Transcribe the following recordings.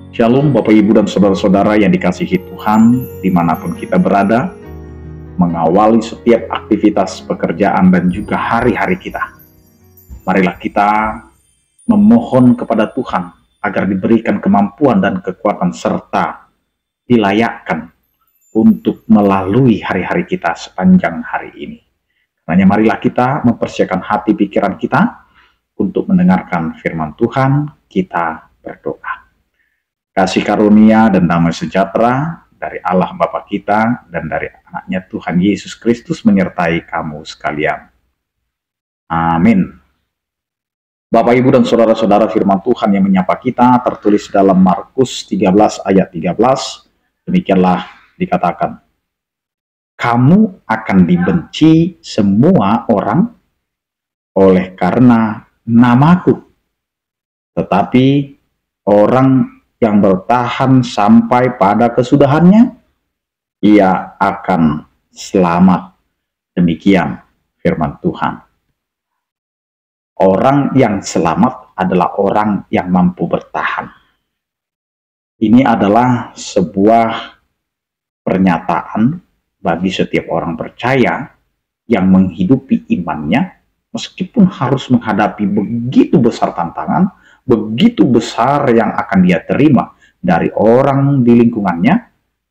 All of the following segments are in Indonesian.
Shalom Bapak Ibu dan Saudara-saudara yang dikasihi Tuhan dimanapun kita berada, mengawali setiap aktivitas pekerjaan dan juga hari-hari kita. Marilah kita memohon kepada Tuhan agar diberikan kemampuan dan kekuatan serta dilayakkan untuk melalui hari-hari kita sepanjang hari ini. Karena marilah kita mempersiapkan hati pikiran kita untuk mendengarkan firman Tuhan. Kita berdoa. Kasih karunia dan damai sejahtera dari Allah Bapa kita dan dari anaknya Tuhan Yesus Kristus menyertai kamu sekalian. Amin. Bapak, Ibu, dan Saudara-saudara, firman Tuhan yang menyapa kita tertulis dalam Markus 13 ayat 13. Demikianlah dikatakan, kamu akan dibenci semua orang oleh karena namaku, tetapi orang yang bertahan sampai pada kesudahannya, ia akan selamat. Demikian firman Tuhan. Orang yang selamat adalah orang yang mampu bertahan. Ini adalah sebuah pernyataan bagi setiap orang percaya yang menghidupi imannya, meskipun harus menghadapi begitu besar tantangan, begitu besar yang akan dia terima dari orang di lingkungannya,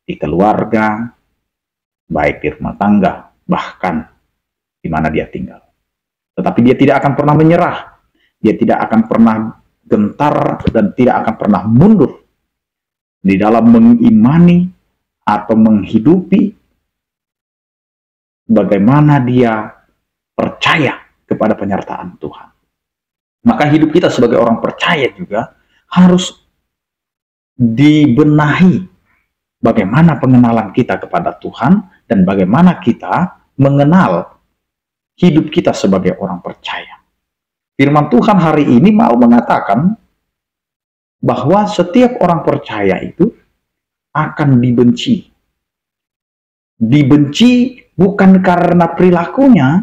di keluarga, baik di rumah tangga, bahkan di mana dia tinggal. Tetapi dia tidak akan pernah menyerah, dia tidak akan pernah gentar, dan tidak akan pernah mundur di dalam mengimani atau menghidupi bagaimana dia percaya kepada penyertaan Tuhan. Maka hidup kita sebagai orang percaya juga harus dibenahi bagaimana pengenalan kita kepada Tuhan dan bagaimana kita mengenal hidup kita sebagai orang percaya. Firman Tuhan hari ini mau mengatakan bahwa setiap orang percaya itu akan dibenci. Dibenci bukan karena perilakunya,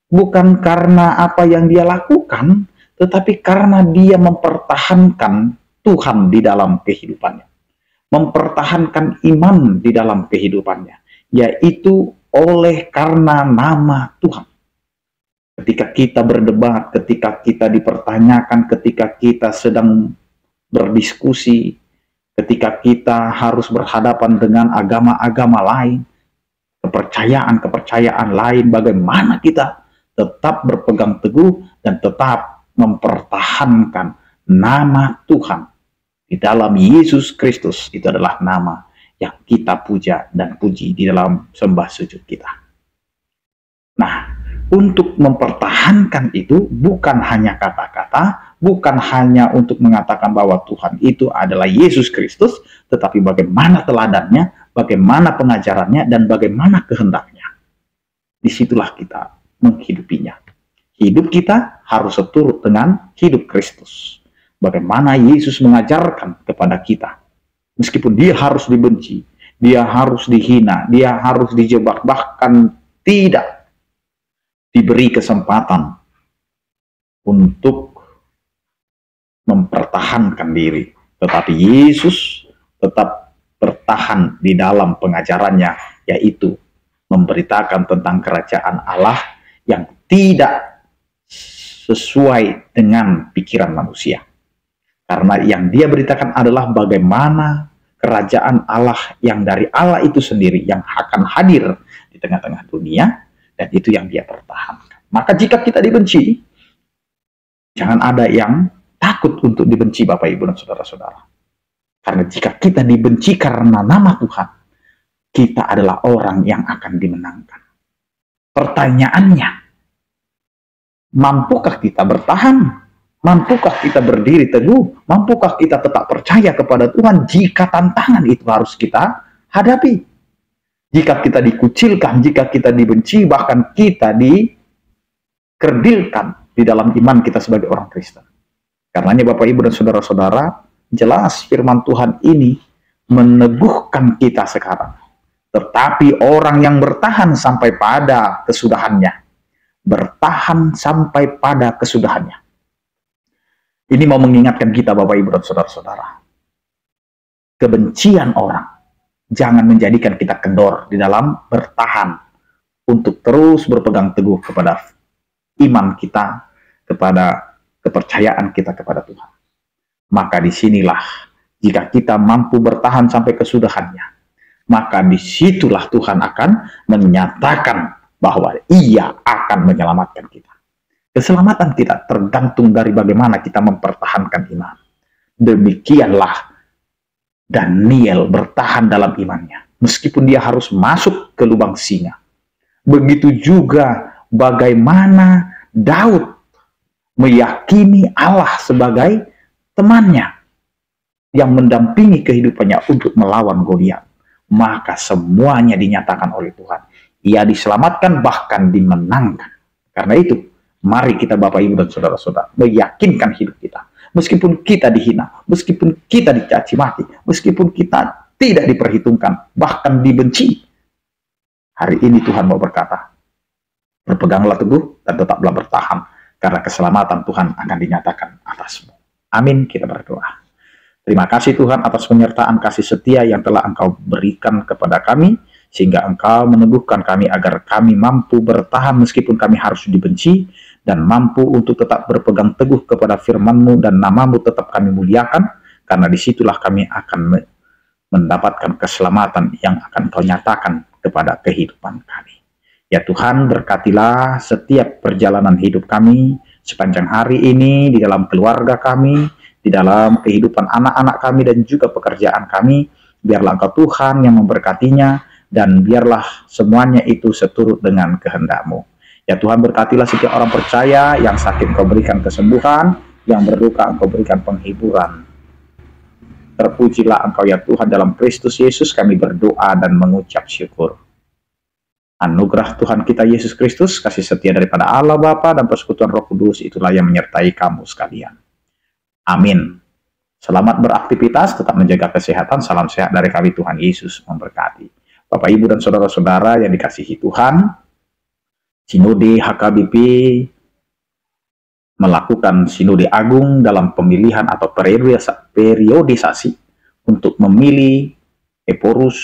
bukan karena apa yang dia lakukan, tetapi karena dia mempertahankan Tuhan di dalam kehidupannya. Mempertahankan iman di dalam kehidupannya. Yaitu oleh karena nama Tuhan. Ketika kita berdebat, ketika kita dipertanyakan, ketika kita sedang berdiskusi, ketika kita harus berhadapan dengan agama-agama lain, kepercayaan-kepercayaan lain, bagaimana kita tetap berpegang teguh dan tetap mempertahankan nama Tuhan di dalam Yesus Kristus. Itu adalah nama yang kita puja dan puji di dalam sembah sujud kita. Nah, untuk mempertahankan itu bukan hanya kata-kata, bukan hanya untuk mengatakan bahwa Tuhan itu adalah Yesus Kristus, tetapi bagaimana teladannya, bagaimana pengajarannya, dan bagaimana kehendaknya. Disitulah kita menghidupinya. Hidup kita harus seturut dengan hidup Kristus. Bagaimana Yesus mengajarkan kepada kita. Meskipun dia harus dibenci, dia harus dihina, dia harus dijebak, bahkan tidak diberi kesempatan untuk mempertahankan diri. Tetapi Yesus tetap bertahan di dalam pengajarannya, yaitu memberitakan tentang kerajaan Allah yang tidak sesuai dengan pikiran manusia. Karena yang dia beritakan adalah bagaimana kerajaan Allah yang dari Allah itu sendiri yang akan hadir di tengah-tengah dunia, dan itu yang dia pertahankan. Maka jika kita dibenci, jangan ada yang takut untuk dibenci, Bapak, Ibu, dan Saudara-saudara. Karena jika kita dibenci karena nama Tuhan, kita adalah orang yang akan dimenangkan. Pertanyaannya, mampukah kita bertahan? Mampukah kita berdiri teguh? Mampukah kita tetap percaya kepada Tuhan jika tantangan itu harus kita hadapi? Jika kita dikucilkan, jika kita dibenci, bahkan kita dikerdilkan di dalam iman kita sebagai orang Kristen. Karenanya Bapak, Ibu, dan Saudara-saudara, jelas firman Tuhan ini meneguhkan kita sekarang. Tetapi orang yang bertahan sampai pada kesudahannya, bertahan sampai pada kesudahannya. Ini mau mengingatkan kita, Bapak, Ibu, dan Saudara-saudara. kebencian orang. Jangan menjadikan kita kendor di dalam bertahan untuk terus berpegang teguh kepada iman kita, kepada kepercayaan kita kepada Tuhan. Maka disinilah, jika kita mampu bertahan sampai kesudahannya, maka disitulah Tuhan akan menyatakan bahwa Ia akan menyelamatkan kita. Keselamatan kita tergantung dari bagaimana kita mempertahankan iman. Demikianlah Daniel bertahan dalam imannya, meskipun dia harus masuk ke lubang singa. Begitu juga bagaimana Daud meyakini Allah sebagai temannya yang mendampingi kehidupannya untuk melawan Goliat. Maka semuanya dinyatakan oleh Tuhan. Ia diselamatkan, bahkan dimenangkan. Karena itu, mari kita Bapak Ibu dan Saudara-saudara meyakinkan hidup kita. Meskipun kita dihina, meskipun kita dicaci maki, meskipun kita tidak diperhitungkan, bahkan dibenci. Hari ini Tuhan mau berkata, berpeganglah teguh dan tetaplah bertahan, karena keselamatan Tuhan akan dinyatakan atasmu. Amin, kita berdoa. Terima kasih Tuhan atas penyertaan kasih setia yang telah Engkau berikan kepada kami, sehingga Engkau meneguhkan kami agar kami mampu bertahan meskipun kami harus dibenci, dan mampu untuk tetap berpegang teguh kepada firman-Mu dan nama-Mu tetap kami muliakan, karena disitulah kami akan mendapatkan keselamatan yang akan Kau nyatakan kepada kehidupan kami. Ya Tuhan, berkatilah setiap perjalanan hidup kami sepanjang hari ini, di dalam keluarga kami, di dalam kehidupan anak-anak kami, dan juga pekerjaan kami. Biarlah Engkau Tuhan yang memberkatinya, dan biarlah semuanya itu seturut dengan kehendak-Mu. Ya Tuhan, berkatilah setiap orang percaya, yang sakit Engkau berikan kesembuhan, yang berduka Engkau berikan penghiburan. Terpujilah Engkau ya Tuhan, dalam Kristus Yesus kami berdoa dan mengucap syukur. Anugerah Tuhan kita Yesus Kristus, kasih setia daripada Allah Bapa dan persekutuan Roh Kudus, itulah yang menyertai kamu sekalian. Amin. Selamat beraktivitas, tetap menjaga kesehatan. Salam sehat dari kami, Tuhan Yesus memberkati. Bapak, Ibu, dan Saudara-saudara yang dikasihi Tuhan, Sinode HKBP melakukan Sinode Agung dalam pemilihan atau periodisasi untuk memilih Eporus,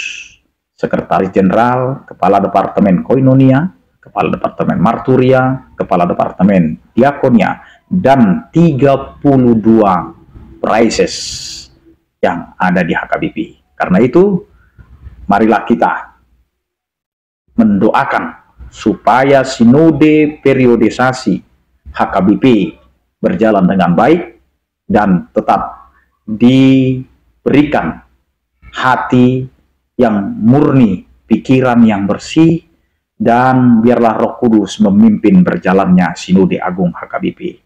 Sekretaris Jenderal, Kepala Departemen Koinonia, Kepala Departemen Marturia, Kepala Departemen Diakonia, dan 32 prizes yang ada di HKBP. Karena itu, marilah kita mendoakan supaya Sinode periodisasi HKBP berjalan dengan baik dan tetap diberikan hati yang murni, pikiran yang bersih, dan biarlah Roh Kudus memimpin berjalannya Sinode Agung HKBP.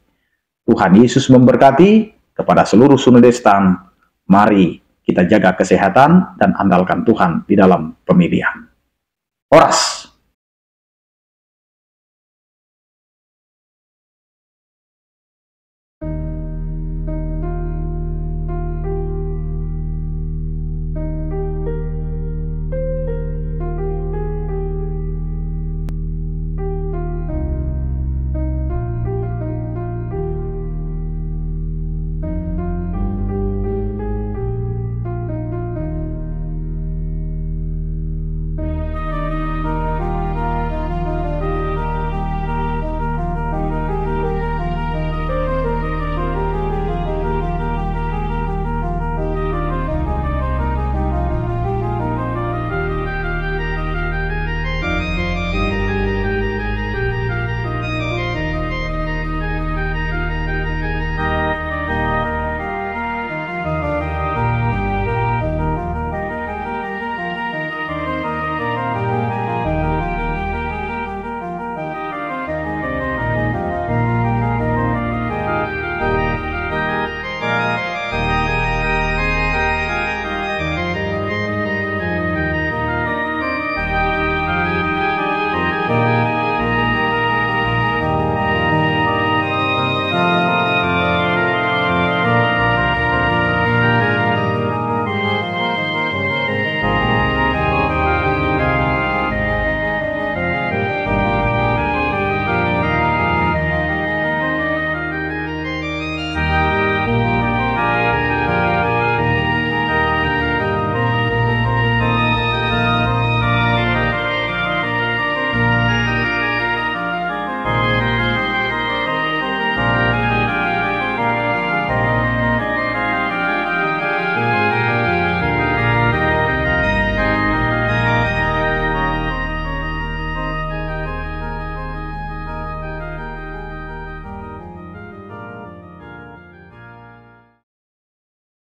Tuhan Yesus memberkati. Kepada seluruh Sinodestan, mari kita jaga kesehatan dan andalkan Tuhan di dalam pemilihan. Oras.